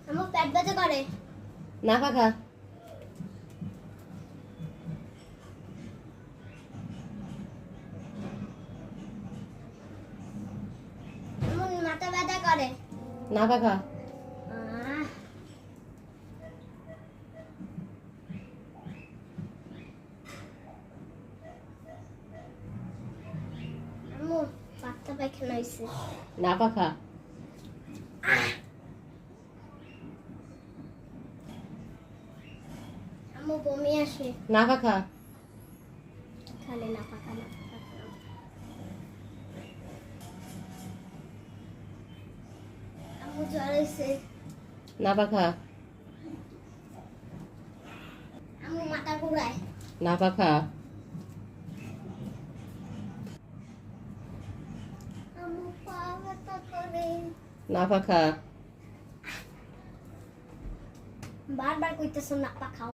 আমার পেট ব্যথা করে। না পাখা। আমার মাথা ব্যথা করে। না পাখা। আহ, আম্মু পাতলা পায়খানা হয়েছে। না পাখা। আম্মু বমি আসে। না পাখা। খালি না পাকা না পাকা। আম্মু জ্বর হয়েছে। না পাখা। আম্মু মাথা ঘুরায়। না পাখা। আম্মু পা ব্যথা করে। না পাখা। বারবার কইতেছ না পাখাও।